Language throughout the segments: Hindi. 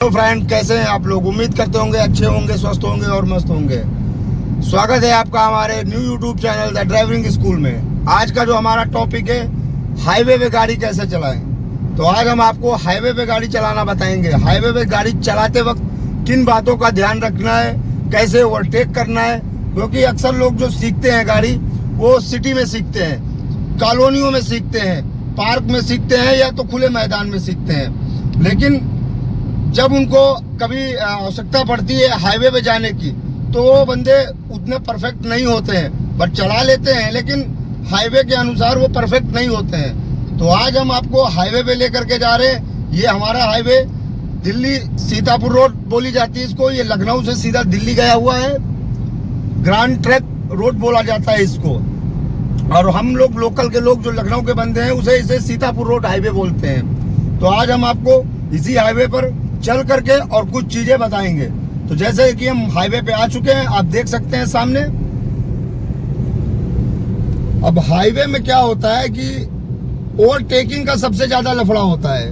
तो फ्रेंड, कैसे हैं आप लोग? उम्मीद करते होंगे अच्छे होंगे, स्वस्थ होंगे और मस्त होंगे। स्वागत है आपका हमारे new YouTube channel the driving school में। आज का जो हमारा टॉपिक है, हाईवे पे गाड़ी कैसे चलाएं। तो आज हम आपको हाईवे पे गाड़ी चलाना बताएंगे। हाईवे पे गाड़ी चलाते वक्त किन बातों का ध्यान रखना है, कैसे ओवरटेक करना है। क्योंकि अक्सर लोग जो सीखते हैं गाड़ी, वो सिटी में सीखते हैं, कॉलोनियों में सीखते हैं, पार्क में सीखते हैं या तो खुले मैदान में सीखते हैं। लेकिन जब उनको कभी आवश्यकता पड़ती है हाईवे पे जाने की, तो वो बंदे उतने परफेक्ट नहीं होते हैं। बट चला लेते हैं, लेकिन हाईवे के अनुसार वो परफेक्ट नहीं होते हैं। तो आज हम आपको हाईवे पे लेकर के जा रहे हैं। ये हमारा हाईवे दिल्ली सीतापुर रोड बोली जाती है इसको। ये लखनऊ से सीधा दिल्ली गया हुआ है। ग्रैंड ट्रैक रोड बोला जाता है इसको। और हम लोग लोकल के लोग जो लखनऊ के बंदे हैं, उसे इसे सीतापुर रोड हाईवे बोलते हैं। तो आज हम आपको इसी हाईवे पर चल करके और कुछ चीजें बताएंगे। तो जैसे कि हम हाईवे पे आ चुके हैं, आप देख सकते हैं सामने। अब हाईवे में क्या होता है कि ओवरटेकिंग का सबसे ज्यादा लफड़ा होता है।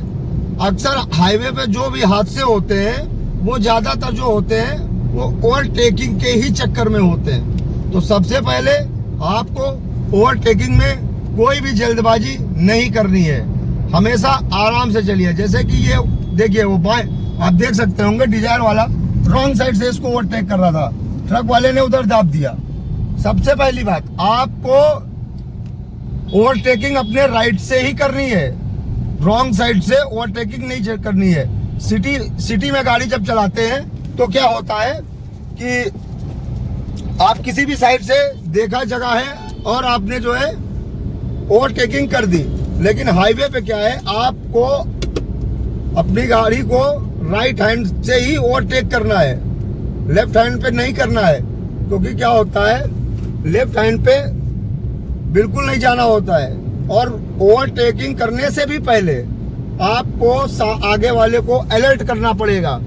अक्सर हाईवे पे जो भी हादसे होते हैं, वो ज्यादातर जो होते हैं वो ओवरटेकिंग के ही चक्कर में होते हैं। तो सबसे पहले आपको ओवरटेकिंग में कोई भी जल्दबाजी नहीं करनी है। हमेशा आराम से चलिए। जैसे कि ये देखिए, वो बाएं आप देख सकते होंगे, डिजायर वाला रॉन्ग साइड से इसको ओवरटेक कर रहा था, ट्रक वाले ने उधर दाब दिया। सबसे पहली बात, आपको ओवरटेकिंग अपने राइट से ही करनी है, रॉन्ग साइड से ओवरटेकिंग नहीं करनी है। सिटी में गाड़ी जब चलाते हैं तो क्या होता है कि आप किसी भी साइड से देखा जगह है और आपने जो है ओवरटेकिंग कर दी। लेकिन हाईवे पे क्या है, आपको अपनी गाड़ी को राइट हैंड से ही ओवरटेक करना है, लेफ्ट हैंड पे नहीं करना है। क्योंकि क्या होता है, लेफ्ट हैंड पे बिल्कुल नहीं जाना होता है। और ओवरटेकिंग करने से भी पहले आपको आगे वाले को अलर्ट करना पड़ेगा।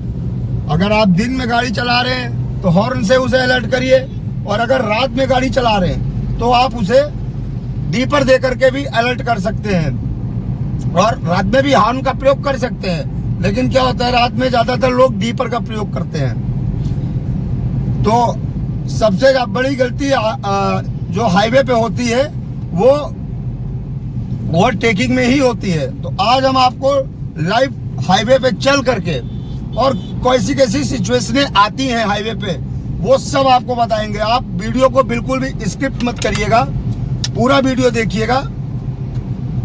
अगर आप दिन में गाड़ी चला रहे हैं तो हॉर्न से उसे अलर्ट करिए, और अगर रात में गाड़ी चला रहे हैं तो आप उसे डीपर दे करके भी अलर्ट कर सकते हैं। और रात में भी हॉर्न का प्रयोग कर सकते हैं। लेकिन क्या होता है, रात में ज्यादातर लोग डीपर का प्रयोग करते हैं। तो सबसे बड़ी गलती जो हाईवे पे होती है, वो ओवरटेकिंग में ही होती है। तो आज हम आपको लाइव हाईवे पे चल करके और कैसी कैसी सिचुएशनें आती हैं हाईवे पे, वो सब आपको बताएंगे। आप वीडियो को बिल्कुल भी स्किप मत करिएगा, पूरा वीडियो देखिएगा।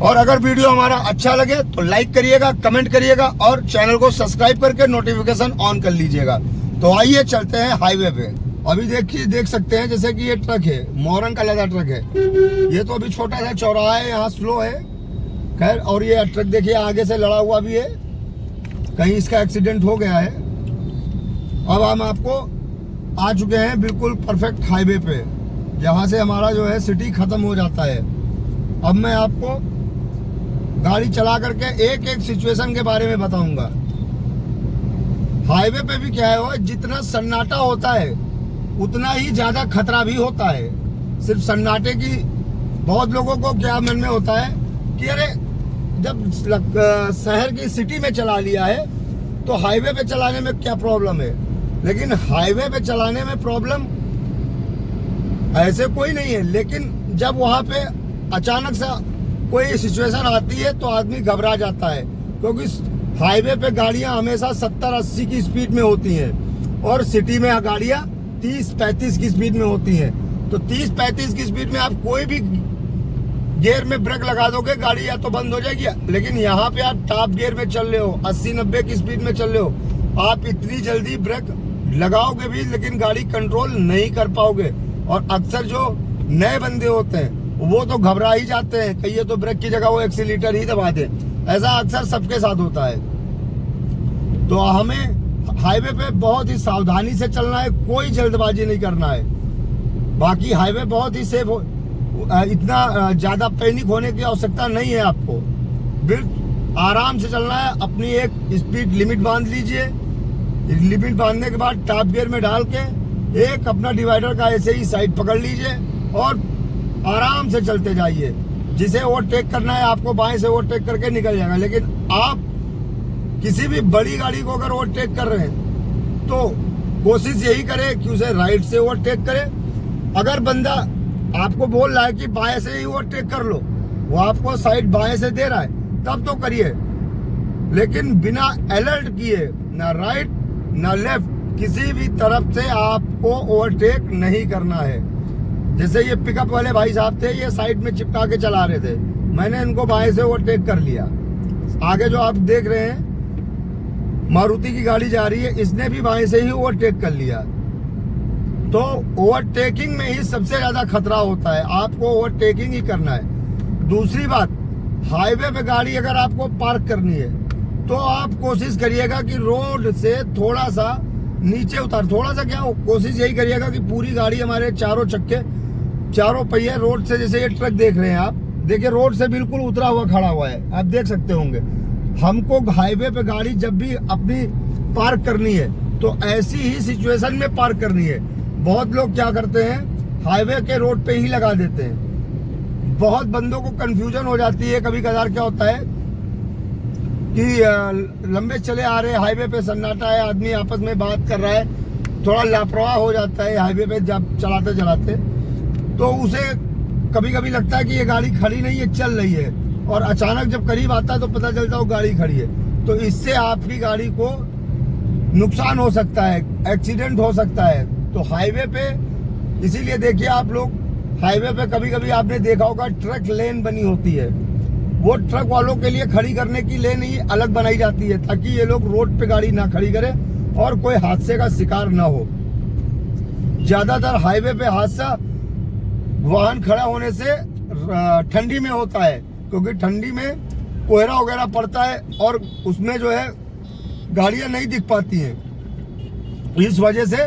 और अगर वीडियो हमारा अच्छा लगे तो लाइक करिएगा, कमेंट करिएगा और चैनल को सब्सक्राइब करके नोटिफिकेशन ऑन कर लीजिएगा। तो आइए चलते हैं हाईवे पे। अभी देख सकते हैं, जैसे कि ये ट्रक है, मोरंग का लदा ट्रक है। ये तो अभी छोटा सा चौराहा है, यहाँ स्लो है खैर। और ये ट्रक देखिए आगे से लड़ा हुआ भी है, कहीं इसका एक्सीडेंट हो गया है। अब हम आपको आ चुके हैं बिल्कुल परफेक्ट हाईवे पे, जहाँ से हमारा जो है सिटी खत्म हो जाता है। अब मैं आपको गाड़ी चला करके एक एक सिचुएशन के बारे में बताऊंगा। हाईवे पे भी क्या है, जितना सन्नाटा होता है उतना ही ज्यादा खतरा भी होता है। सिर्फ सन्नाटे की बहुत लोगों को क्या मन में होता है कि अरे जब शहर की सिटी में चला लिया है तो हाईवे पे चलाने में क्या प्रॉब्लम है। लेकिन हाईवे पे चलाने में प्रॉब्लम ऐसे कोई नहीं है। लेकिन जब वहां पे अचानक से कोई सिचुएशन आती है तो आदमी घबरा जाता है। क्योंकि हाईवे पे गाड़ियां हमेशा 70-80 की स्पीड में होती हैं और सिटी में गाड़ियां 30-35 की स्पीड में होती हैं। तो 30-35 की स्पीड में आप कोई भी गियर में ब्रेक लगा दोगे, गाड़ी या तो बंद हो जाएगी। लेकिन यहाँ पे आप टॉप गियर में चल रहे हो, 80-90 की स्पीड में चल रहे हो, आप इतनी जल्दी ब्रेक लगाओगे भी लेकिन गाड़ी कंट्रोल नहीं कर पाओगे। और अक्सर जो नए बंदे होते हैं वो तो घबरा ही जाते हैं, कहिए तो ब्रेक की जगह वो एक्सीलेटर ही दबा दे। ऐसा अक्सर सबके साथ होता है। तो हमें हाईवे पे बहुत ही सावधानी से चलना है, कोई जल्दबाजी नहीं करना है। बाकी हाईवे बहुत ही सेफ हो, इतना ज्यादा पैनिक होने की आवश्यकता नहीं है आपको। बिल्कुल आराम से चलना है। अपनी एक स्पीड लिमिट बांध लीजिए। लिमिट बांधने के बाद टॉप गियर में डाल के एक अपना डिवाइडर का ऐसे ही साइड पकड़ लीजिए और आराम से चलते जाइए। जिसे ओवरटेक करना है आपको बाएं से ओवरटेक करके निकल जाएगा। लेकिन आप किसी भी बड़ी गाड़ी को अगर ओवरटेक कर रहे हैं तो कोशिश यही करे कि उसे राइट से ओवरटेक करे। अगर बंदा आपको बोल रहा है कि बाएं से ही ओवरटेक कर लो, वो आपको साइड बाएं से दे रहा है, तब तो करिए, लेकिन बिना अलर्ट किए ना राइट ना लेफ्ट किसी भी तरफ से आपको ओवरटेक नहीं करना है। जैसे ये पिकअप वाले भाई साहब थे, ये साइड में चिपका के चला रहे थे, मैंने इनको बाएं से ओवरटेक कर लिया। आगे जो आप देख रहे हैं मारुति की गाड़ी जा रही है, इसने भी बाएं से ही ओवरटेक कर लिया। तो ओवरटेकिंग में ही सबसे ज्यादा खतरा होता है, आपको ओवरटेकिंग ही करना है। दूसरी बात, हाईवे पे गाड़ी अगर आपको पार्क करनी है तो आप कोशिश करिएगा कि रोड से थोड़ा सा नीचे उतार, थोड़ा सा क्या, कोशिश यही करिएगा कि पूरी गाड़ी हमारे चारों चक्के, चारों पहिए रोड से, जैसे ये ट्रक देख रहे हैं आप, देखिए रोड से बिल्कुल उतरा हुआ खड़ा हुआ है, आप देख सकते होंगे। हमको हाईवे पे गाड़ी जब भी अपनी पार्क करनी है तो ऐसी ही सिचुएशन में पार्क करनी है। बहुत लोग क्या करते हैं, हाईवे के रोड पे ही लगा देते हैं। बहुत बंदों को कंफ्यूजन हो जाती है। कभी कभार क्या होता है कि लंबे चले आ रहे हाईवे पे, सन्नाटा है, आदमी आपस में बात कर रहा है, थोड़ा लापरवाह हो जाता है हाईवे पे जब चलाते चलाते, तो उसे कभी कभी लगता है कि ये गाड़ी खड़ी नहीं है, चल रही है, और अचानक जब करीब आता है तो पता चलता है वो गाड़ी खड़ी है। तो इससे आपकी गाड़ी को नुकसान हो सकता है, एक्सीडेंट हो सकता है। तो हाईवे पे इसीलिए देखिए आप लोग, हाईवे पे कभी कभी आपने देखा होगा ट्रक लेन बनी होती है, वो ट्रक वालों के लिए खड़ी करने की लेन ही अलग बनाई जाती है, ताकि ये लोग रोड पे गाड़ी ना खड़ी करें और कोई हादसे का शिकार ना हो। ज्यादातर हाईवे पे हादसा वाहन खड़ा होने से ठंडी में होता है, क्योंकि ठंडी में कोहरा वगैरह पड़ता है और उसमें जो है गाड़ियां नहीं दिख पाती हैं, इस वजह से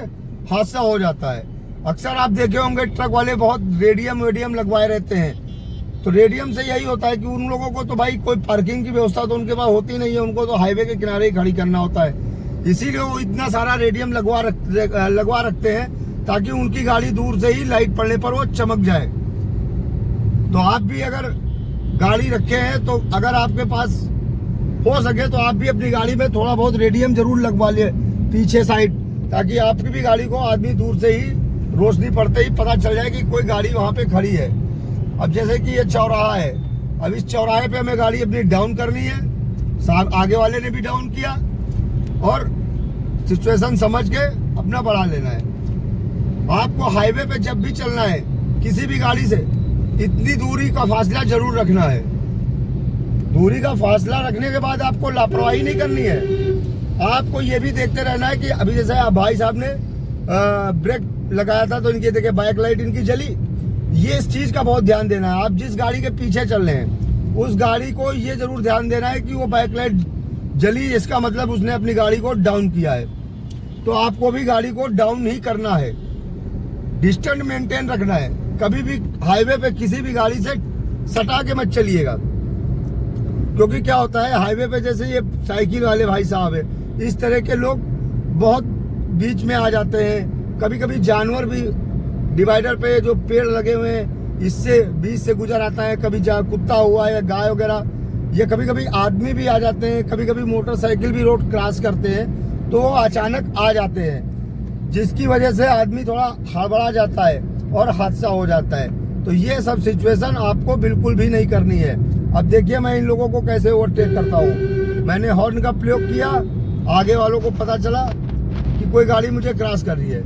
हादसा हो जाता है। अक्सर आप देखे होंगे ट्रक वाले बहुत रेडियम लगवाए रहते हैं, तो रेडियम से यही होता है कि उन लोगों को तो भाई कोई पार्किंग की व्यवस्था तो उनके पास होती नहीं है, उनको तो हाईवे के किनारे ही खड़ी करना होता है, इसीलिए वो इतना सारा रेडियम लगवा रखते हैं ताकि उनकी गाड़ी दूर से ही लाइट पड़ने पर वो चमक जाए। तो आप भी अगर गाड़ी रखे हैं तो अगर आपके पास हो सके तो आप भी अपनी गाड़ी में थोड़ा बहुत रेडियम जरूर लगवा लिए पीछे साइड, ताकि आपकी भी गाड़ी को आदमी दूर से ही रोशनी पड़ते ही पता चल जाए कि कोई गाड़ी वहां पे खड़ी है। अब जैसे कि ये चौराहा है, अब इस चौराहे पे हमें गाड़ी अपनी डाउन करनी है, साथ आगे वाले ने भी डाउन किया और सिचुएशन समझ के अपना बढ़ा लेना है। आपको हाईवे पे जब भी चलना है किसी भी गाड़ी से, इतनी दूरी का फासला जरूर रखना है। दूरी का फासला रखने के बाद आपको लापरवाही नहीं करनी है, आपको ये भी देखते रहना है कि अभी जैसे भाई साहब ने ब्रेक लगाया था तो इनकी देखिए बैक लाइट इनकी जली, ये इस चीज का बहुत ध्यान देना है। आप जिस गाड़ी के पीछे चल रहे हैं उस गाड़ी को ये जरूर ध्यान देना है कि वो बैक लाइट जली, इसका मतलब उसने अपनी गाड़ी को डाउन किया है। तो आपको भी गाड़ी को डाउन ही करना है, डिस्टेंस मेंटेन रखना है। कभी भी हाईवे पे किसी भी गाड़ी से सटा के मत चलिएगा, क्योंकि क्या होता है हाईवे पे जैसे ये साइकिल वाले भाई साहब है, इस तरह के लोग बहुत बीच में आ जाते हैं। कभी कभी जानवर भी डिवाइडर पे जो पेड़ लगे हुए हैं इससे बीच से गुजर आता है, कभी कुत्ता हुआ या गाय वगैरह, या कभी कभी आदमी भी आ जाते हैं, कभी कभी मोटरसाइकिल भी रोड क्रॉस करते हैं, तो वो अचानक आ जाते हैं, जिसकी वजह से आदमी थोड़ा हड़बड़ा जाता है और हादसा हो जाता है। तो ये सब सिचुएशन आपको बिल्कुल भी नहीं करनी है। अब देखिए मैं इन लोगों को कैसे ओवरटेक करता हूँ, मैंने हॉर्न का प्रयोग किया, आगे वालों को पता चला कि कोई गाड़ी मुझे क्रॉस कर रही है,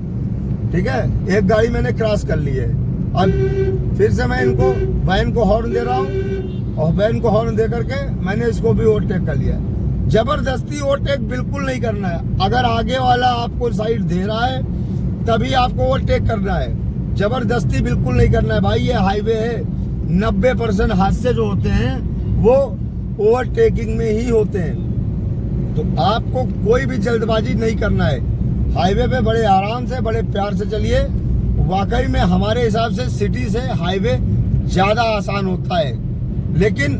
ठीक है, एक गाड़ी मैंने क्रॉस कर ली है। अब फिर से मैं इनको वैन को हॉर्न दे रहा हूँ और वैन को हॉर्न दे करके मैंने इसको भी ओवरटेक कर लिया। जबरदस्ती ओवरटेक बिल्कुल नहीं करना है। अगर आगे वाला आपको साइड दे रहा है तभी आपको ओवरटेक करना है, जबरदस्ती बिल्कुल नहीं करना है। भाई ये हाईवे है, 90% हादसे जो होते हैं वो ओवरटेकिंग में ही होते हैं। तो आपको कोई भी जल्दबाजी नहीं करना है, हाईवे पे बड़े आराम से बड़े प्यार से चलिए। वाकई में हमारे हिसाब से सिटी से हाईवे ज्यादा आसान होता है, लेकिन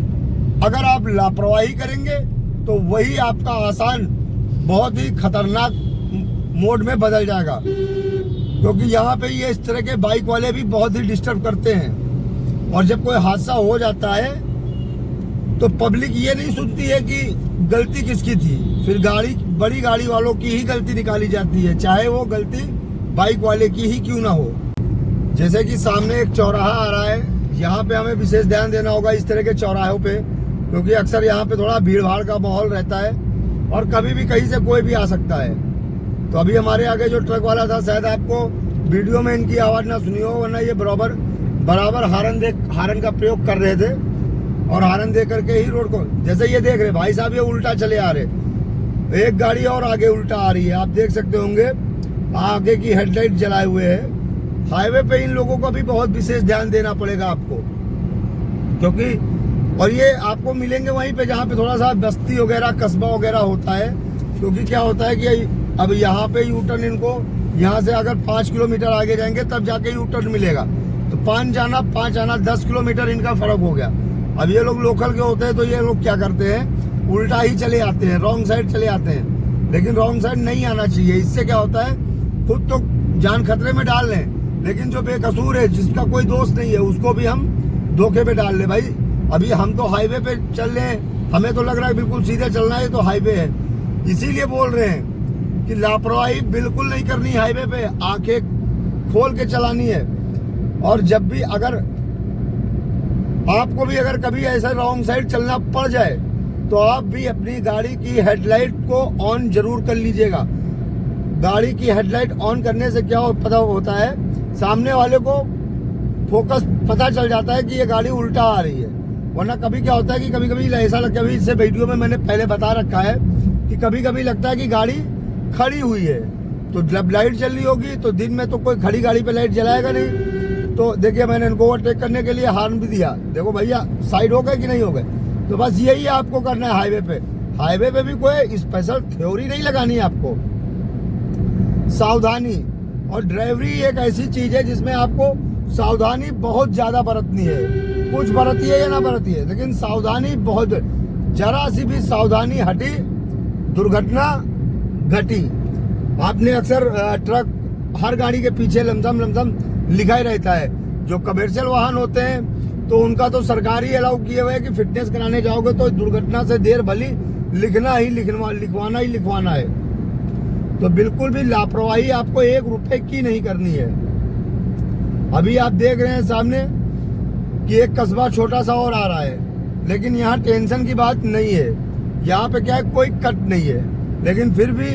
अगर आप लापरवाही करेंगे तो वही आपका आसान बहुत ही खतरनाक मोड में बदल जाएगा, क्योंकि यहाँ पे ये इस तरह के बाइक वाले भी बहुत ही डिस्टर्ब करते हैं। और जब कोई हादसा हो जाता है तो पब्लिक ये नहीं सोचती है कि गलती किसकी थी, फिर बड़ी गाड़ी वालों की ही गलती निकाली जाती है, चाहे वो गलती बाइक वाले की ही क्यों ना हो। जैसे कि सामने एक चौराहा आ रहा है, यहाँ पे हमें विशेष ध्यान देना होगा इस तरह के चौराहों पे, क्योंकि अक्सर यहाँ पे थोड़ा भीड़ भाड़ का माहौल रहता है और कभी भी कहीं से कोई भी आ सकता है। तो अभी हमारे आगे जो ट्रक वाला था, शायद आपको वीडियो में इनकी आवाज़ ना सुनी हो, वरना ये बराबर हारन का प्रयोग कर रहे थे और हारन दे करके ही रोड को, जैसे ये देख रहे भाई साहब, ये उल्टा चले आ रहे, एक गाड़ी और आगे उल्टा आ रही है, आप देख सकते होंगे आगे की हेडलाइट जलाए हुए है। हाईवे पे इन लोगों को भी बहुत विशेष ध्यान देना पड़ेगा आपको, क्योंकि और ये आपको मिलेंगे वहीं पे जहाँ पे थोड़ा सा बस्ती वगैरह कस्बा वगैरह होता है। क्योंकि क्या होता है कि अब यहाँ पे यू टर्न, इनको यहाँ से अगर 5 किलोमीटर आगे जाएंगे तब जाके यू टर्न मिलेगा, तो 5 आना 10 किलोमीटर इनका फर्क हो गया। अब ये लोग लोकल के होते हैं तो ये लोग क्या करते हैं, उल्टा ही चले आते हैं, रॉन्ग साइड चले आते हैं, लेकिन रॉन्ग साइड नहीं आना चाहिए। इससे क्या होता है, खुद तो जान खतरे में डाल लें, लेकिन जो बेकसूर है, जिसका कोई दोस्त नहीं है, उसको भी हम धोखे में डाल लें। भाई अभी हम तो हाईवे पे चल रहे हैं, हमें तो लग रहा है बिल्कुल सीधे चलना है, तो हाईवे है, इसीलिए बोल रहे हैं कि लापरवाही बिल्कुल नहीं करनी हाईवे पे, आंखें खोल के चलानी है। और जब भी अगर आपको भी अगर कभी ऐसा रॉन्ग साइड चलना पड़ जाए तो आप भी अपनी गाड़ी की हेडलाइट को ऑन जरूर कर लीजिएगा। गाड़ी की हेडलाइट ऑन करने से क्या पता होता है, सामने वाले को फोकस पता चल जाता है कि ये गाड़ी उल्टा आ रही है। वरना कभी क्या होता है कि कभी ऐसा लगता है, इससे वीडियो में मैंने पहले बता रखा है कि कभी लगता है कि गाड़ी खड़ी हुई है, तो जब लाइट जल रही होगी तो दिन में तो कोई खड़ी गाड़ी पे लाइट जलाएगा नहीं। तो देखिए मैंने इनको ओवरटेक करने के लिए हॉर्न भी दिया, देखो भैया साइड हो गए कि नहीं हो गए। तो बस यही आपको करना है हाईवे पे। हाईवे पे भी कोई स्पेशल थ्योरी नहीं लगानी है आपको, सावधानी। और ड्राइवरी एक ऐसी चीज है जिसमें आपको सावधानी बहुत ज्यादा बरतनी है, कुछ बरतिए या ना बरतिए, लेकिन सावधानी बहुत, जरा सी भी सावधानी हटी दुर्घटना घटी। आपने अक्सर ट्रक हर गाड़ी के पीछे लमसम लिखा ही रहता है। जो कमर्शियल वाहन होते हैं तो उनका तो सरकार ही अलाउ किए हुए है कि फिटनेस कराने जाओगे तो दुर्घटना से देर भली लिखवाना है। तो बिल्कुल भी लापरवाही आपको 1 रुपए की नहीं करनी है। अभी आप देख रहे हैं सामने कि एक कस्बा छोटा सा और आ रहा है, लेकिन यहाँ टेंशन की बात नहीं है, यहाँ पे क्या है, कोई कट नहीं है, लेकिन फिर भी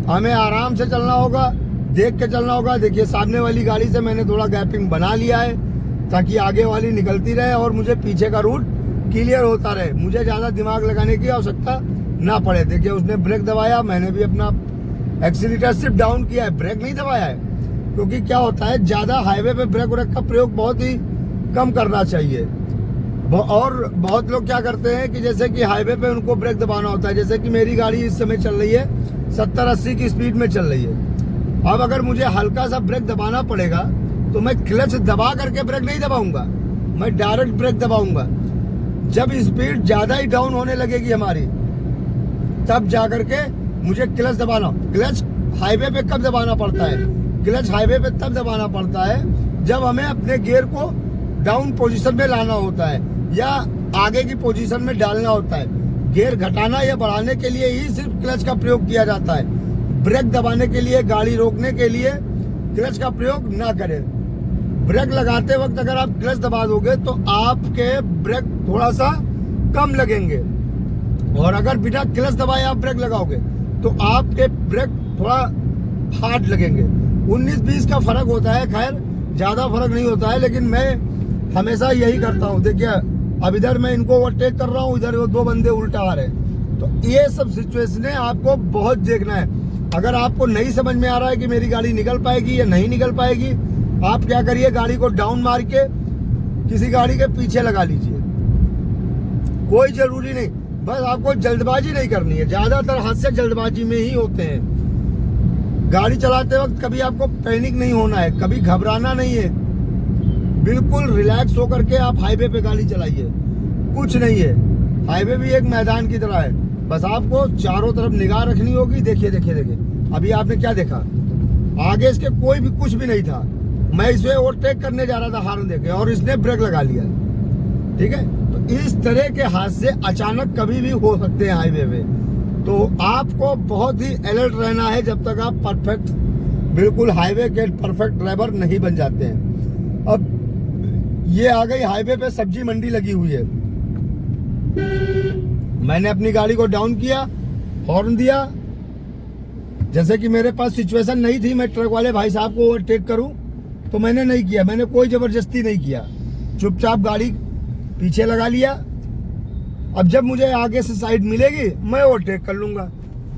हमें आराम से चलना होगा, देख के चलना होगा। देखिए सामने वाली गाड़ी से मैंने थोड़ा गैपिंग बना लिया है ताकि आगे वाली निकलती रहे और मुझे पीछे का रूट क्लियर होता रहे, मुझे ज़्यादा दिमाग लगाने की आवश्यकता ना पड़े। देखिए उसने ब्रेक दबाया, मैंने भी अपना एक्सीलेटर सिर्फ डाउन किया है, ब्रेक नहीं दबाया है। क्योंकि क्या होता है, ज़्यादा हाईवे पे ब्रेक का प्रयोग बहुत ही कम करना चाहिए। और बहुत लोग क्या करते हैं कि जैसे कि हाईवे पे उनको ब्रेक दबाना होता है, जैसे कि मेरी गाड़ी इस समय चल रही है 70-80 की स्पीड में चल रही है। अब अगर मुझे हल्का सा ब्रेक दबाना पड़ेगा तो मैं क्लच दबा करके ब्रेक नहीं दबाऊंगा, मैं डायरेक्ट ब्रेक दबाऊंगा। जब स्पीड ज्यादा ही डाउन होने लगेगी हमारी, तब जाकर के मुझे क्लच दबाना। क्लच हाईवे पे कब दबाना पड़ता है, क्लच हाईवे पे तब दबाना पड़ता है जब हमें अपने गियर को डाउन पोजीशन में लाना होता है या आगे की पोजीशन में डालना होता है। गियर घटाना या बढ़ाने के लिए ही सिर्फ क्लच का प्रयोग किया जाता है। ब्रेक दबाने के लिए, गाड़ी रोकने के लिए क्लच का प्रयोग ना करें। ब्रेक लगाते वक्त अगर आप क्लच दबा दोगे तो आपके ब्रेक थोड़ा सा कम लगेंगे, और अगर बिना क्लच दबाए आप ब्रेक लगाओगे तो आपके ब्रेक थोड़ा हार्ड लगेंगे। 19-20 का फर्क होता है, खैर ज्यादा फर्क नहीं होता है, लेकिन मैं हमेशा यही करता हूँ। देखिए अब इधर मैं इनको ओवरटेक कर रहा हूँ, इधर वो 2 बंदे उल्टा आ रहे हैं। तो ये सब सिचुएशन आपको बहुत देखना है। अगर आपको नहीं समझ में आ रहा है कि मेरी गाड़ी निकल पाएगी या नहीं निकल पाएगी, आप क्या करिए, गाड़ी को डाउन मार के किसी गाड़ी के पीछे लगा लीजिए। कोई जरूरी नहीं, बस आपको जल्दबाजी नहीं करनी है। ज्यादातर हादसे जल्दबाजी में ही होते हैं। गाड़ी चलाते वक्त कभी आपको पैनिक नहीं होना है, कभी घबराना नहीं है। बिल्कुल रिलैक्स होकर के आप हाईवे पे गाड़ी चलाइए, कुछ नहीं है। हाईवे भी एक मैदान की तरह है, बस आपको चारों तरफ निगाह रखनी होगी। देखिए अभी आपने क्या देखा, आगे इसके कोई भी कुछ भी नहीं था, मैं इसे ओवरटेक करने जा रहा था हॉर्न देके और इसने ब्रेक लगा लिया, ठीक है। तो इस तरह के हादसे अचानक कभी भी हो सकते हैं हाईवे पे। तो आपको बहुत ही अलर्ट रहना है जब तक आप परफेक्ट, बिल्कुल हाईवे के परफेक्ट ड्राइवर नहीं बन जाते हैं। अब ये आ गई हाईवे पे सब्जी मंडी लगी हुई है। मैंने अपनी गाड़ी को डाउन किया, हॉर्न दिया। जैसे कि मेरे पास सिचुएशन नहीं थी मैं ट्रक वाले भाई साहब को ओवरटेक करूं, तो मैंने नहीं किया। मैंने कोई जबरदस्ती नहीं किया, चुपचाप गाड़ी पीछे लगा लिया। अब जब मुझे आगे से साइड मिलेगी मैं ओवरटेक कर लूंगा।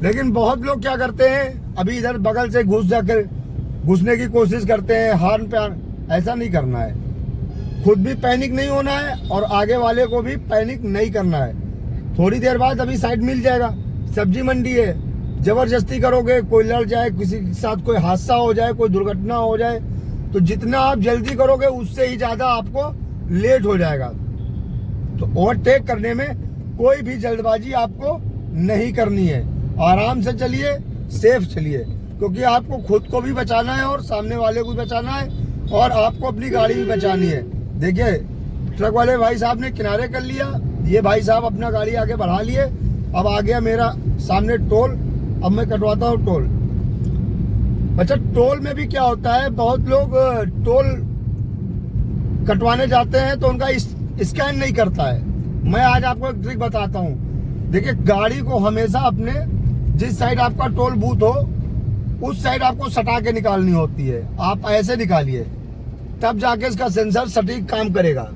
लेकिन बहुत लोग क्या करते हैं, अभी इधर बगल से घुसने की कोशिश करते हैं हॉर्न पे। ऐसा नहीं करना है, खुद भी पैनिक नहीं होना है और आगे वाले को भी पैनिक नहीं करना है। थोड़ी देर बाद अभी साइड मिल जाएगा, सब्जी मंडी है। जबरदस्ती करोगे, कोई लड़ जाए, किसी के साथ कोई हादसा हो जाए, कोई दुर्घटना हो जाए, तो जितना आप जल्दी करोगे उससे ही ज्यादा आपको लेट हो जाएगा। तो ओवरटेक करने में कोई भी जल्दबाजी आपको नहीं करनी है। आराम से चलिए, सेफ चलिए, क्योंकि आपको खुद को भी बचाना है और सामने वाले को भी बचाना है और आपको अपनी गाड़ी भी बचानी है। देखिए, ट्रक वाले भाई साहब ने किनारे कर लिया, ये भाई साहब अपना गाड़ी आगे बढ़ा लिए। अब आ गया मेरा सामने टोल, अब मैं कटवाता हूँ टोल। अच्छा, टोल में भी क्या होता है, बहुत लोग टोल कटवाने जाते हैं तो उनका स्कैन नहीं करता है। मैं आज आपको एक ट्रिक बताता हूँ। देखिए, गाड़ी को हमेशा अपने जिस साइड आपका टोल बूथ हो उस साइड आपको सटा के निकालनी होती है। आप ऐसे निकालिए, तब जाके इसका सेंसर सटीक काम करेगा।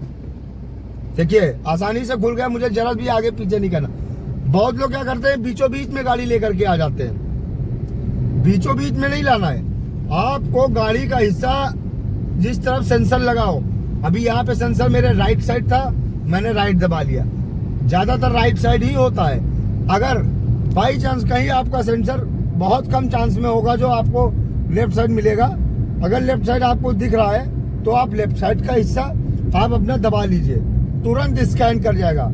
देखिए, आसानी से खुल गया, मुझे जरा भी आगे पीछे नहीं करना। बहुत लोग क्या करते हैं, बीचों बीच में गाड़ी लेकर के आ जाते हैं। बीचों बीच में नहीं लाना है आपको। गाड़ी का हिस्सा जिस तरफ सेंसर लगाओ, अभी यहाँ पे सेंसर मेरे राइट साइड था, मैंने राइट दबा लिया। ज्यादातर राइट साइड ही होता है। अगर बाई चांस कहीं आपका सेंसर, बहुत कम चांस में होगा जो आपको लेफ्ट साइड मिलेगा। अगर लेफ्ट साइड आपको दिख रहा है तो आप लेफ्ट साइड का हिस्सा आप अपना दबा लीजिए, तुरंत स्कैन कर जाएगा।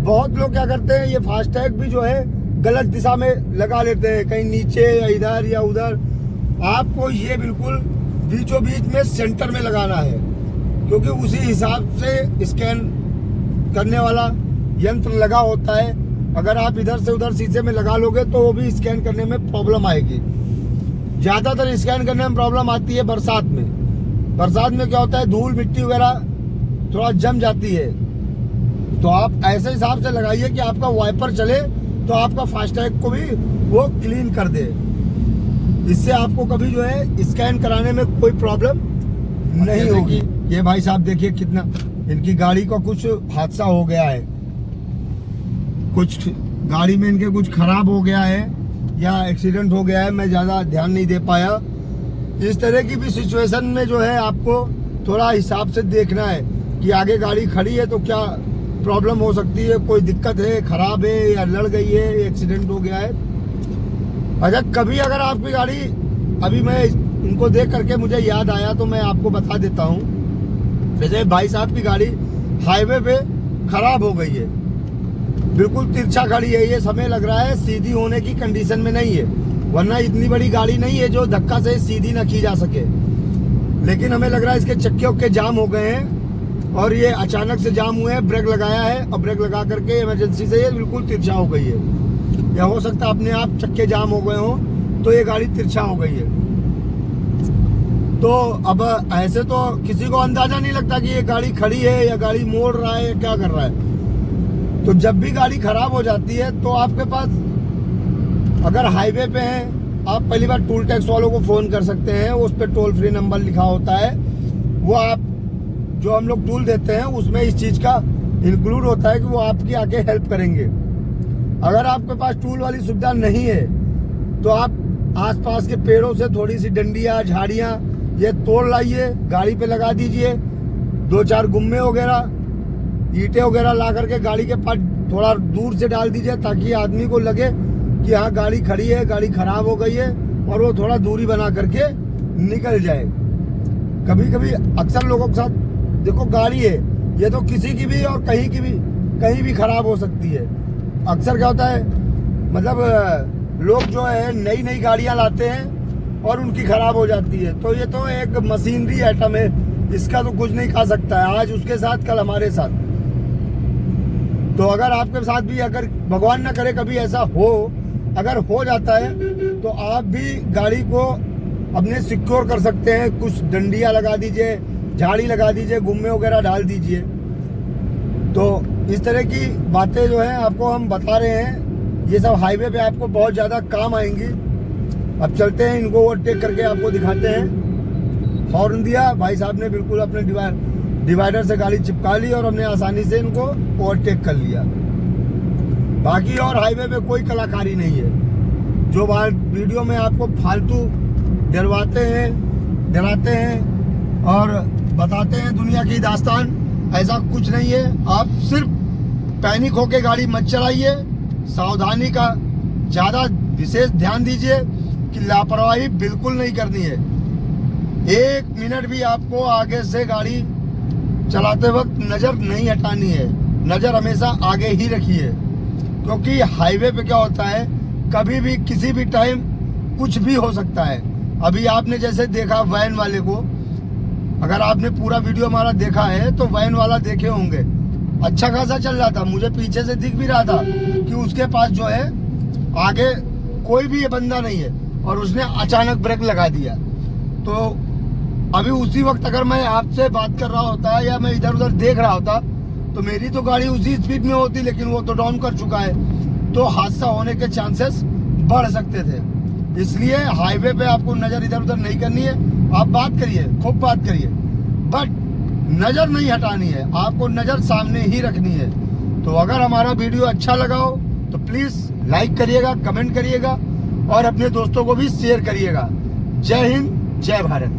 बहुत लोग क्या करते हैं, ये फास्टैग भी जो है गलत दिशा में लगा लेते हैं, कहीं नीचे या इधर या उधर। आपको ये बिल्कुल बीचों बीच में सेंटर में लगाना है, क्योंकि उसी हिसाब से स्कैन करने वाला यंत्र लगा होता है। अगर आप इधर से उधर शीशे में लगा लोगे तो वो भी स्कैन करने में प्रॉब्लम आएगी। ज्यादातर स्कैन करने में प्रॉब्लम आती है बरसात में। बरसात में क्या होता है, धूल मिट्टी वगैरह थोड़ा जम जाती है। तो आप ऐसे हिसाब से लगाइए कि आपका वाइपर चले तो आपका फास्टैग को भी वो क्लीन कर दे। इससे आपको कभी जो है स्कैन कराने में कोई प्रॉब्लम नहीं होगी। ये भाई साहब देखिए कितना, इनकी गाड़ी का कुछ हादसा हो गया है, कुछ गाड़ी में इनके कुछ खराब हो गया है या एक्सीडेंट हो गया है, मैं ज़्यादा ध्यान नहीं दे पाया। इस तरह की भी सिचुएशन में जो है आपको थोड़ा हिसाब से देखना है कि आगे गाड़ी खड़ी है तो क्या प्रॉब्लम हो सकती है, कोई दिक्कत है, खराब है या लड़ गई है, एक्सीडेंट हो गया है। अच्छा, कभी अगर आपकी गाड़ी, अभी मैं इनको देख करके मुझे याद आया तो मैं आपको बता देता हूँ। जैसे भाई साहब की गाड़ी हाईवे पे खराब हो गई है, बिल्कुल तिरछा खड़ी है, ये समय लग रहा है सीधी होने की कंडीशन में नहीं है, वरना इतनी बड़ी गाड़ी नहीं है जो धक्का से सीधी न की जा सके। लेकिन हमें लग रहा है इसके चक्के उक्के जाम हो गए हैं और ये अचानक से जाम हुए हैं। ब्रेक लगाया है और ब्रेक लगा करके इमरजेंसी से ये बिल्कुल तिरछा हो गई है, या हो सकता है अपने आप चक्के जाम हो गए हो तो ये गाड़ी तिरछा हो गई है। तो अब ऐसे तो किसी को अंदाजा नहीं लगता कि ये गाड़ी खड़ी है या गाड़ी मोड़ रहा है या क्या कर रहा है। तो जब भी गाड़ी खराब हो जाती है तो आपके पास, अगर हाईवे पे हैं, आप पहली बार टोल टैक्स वालों को फ़ोन कर सकते हैं। उस पर टोल फ्री नंबर लिखा होता है, वो आप जो हम लोग टूल देते हैं उसमें इस चीज़ का इंक्लूड होता है कि वो आपकी आके हेल्प करेंगे। अगर आपके पास टूल वाली सुविधा नहीं है तो आप आसपास के पेड़ों से थोड़ी सी डंडियाँ, झाड़ियाँ ये तोड़ लाइए, गाड़ी पे लगा दीजिए। 2-4 गुम्मे वगैरह, ईंटें वगैरह ला करके गाड़ी के पास थोड़ा दूर से डाल दीजिए, ताकि आदमी को लगे कि हाँ गाड़ी खड़ी है, गाड़ी खराब हो गई है, और वो थोड़ा दूरी बना करके निकल जाए। कभी कभी अक्सर लोगों के साथ, देखो गाड़ी है ये तो किसी की भी और कहीं भी खराब हो सकती है। अक्सर क्या होता है, मतलब लोग जो है नई गाड़ियां लाते हैं और उनकी खराब हो जाती है। तो ये तो एक मशीनरी आइटम है, इसका तो कुछ नहीं खा सकता है। आज उसके साथ, कल हमारे साथ। तो अगर आपके साथ भी अगर भगवान ना करे कभी ऐसा हो, अगर हो जाता है तो आप भी गाड़ी को अपने सिक्योर कर सकते हैं। कुछ डंडियाँ लगा दीजिए, झाड़ी लगा दीजिए, गुम्मे वगैरह डाल दीजिए। तो इस तरह की बातें जो है आपको हम बता रहे हैं, ये सब हाईवे पे आपको बहुत ज़्यादा काम आएंगी। अब चलते हैं, इनको ओवरटेक करके आपको दिखाते हैं। हॉर्न दिया भाई साहब ने, बिल्कुल अपने डिवाइडर से गाड़ी चिपका ली और हमने आसानी से इनको ओवरटेक कर लिया। बाकी और हाईवे पे कोई कलाकारी नहीं है। जो बात वीडियो में आपको फालतू डरवाते हैं और बताते हैं दुनिया की दास्तान, ऐसा कुछ नहीं है। आप सिर्फ पैनिक होके गाड़ी मत चलाइए, सावधानी का ज़्यादा विशेष ध्यान दीजिए कि लापरवाही बिल्कुल नहीं करनी है। 1 मिनट भी आपको आगे से गाड़ी चलाते वक्त नज़र नहीं हटानी है, नज़र हमेशा आगे ही रखिए। क्योंकि हाईवे पे क्या होता है, कभी भी किसी भी टाइम कुछ भी हो सकता है। अभी आपने जैसे देखा वैन वाले को, अगर आपने पूरा वीडियो हमारा देखा है तो वैन वाला देखे होंगे, अच्छा खासा चल रहा था, मुझे पीछे से दिख भी रहा था कि उसके पास जो है आगे कोई भी ये बंदा नहीं है और उसने अचानक ब्रेक लगा दिया। तो अभी उसी वक्त अगर मैं आपसे बात कर रहा होता या मैं इधर उधर देख रहा होता तो मेरी तो गाड़ी उसी स्पीड में होती, लेकिन वो तो डाउन कर चुका है, तो हादसा होने के चांसेस बढ़ सकते थे। इसलिए हाईवे पे आपको नज़र इधर उधर नहीं करनी है। आप बात करिए, खूब बात करिए, बट नज़र नहीं हटानी है, आपको नज़र सामने ही रखनी है। तो अगर हमारा वीडियो अच्छा लगा हो तो प्लीज़ लाइक करिएगा, कमेंट करिएगा और अपने दोस्तों को भी शेयर करिएगा। जय हिंद, जय भारत।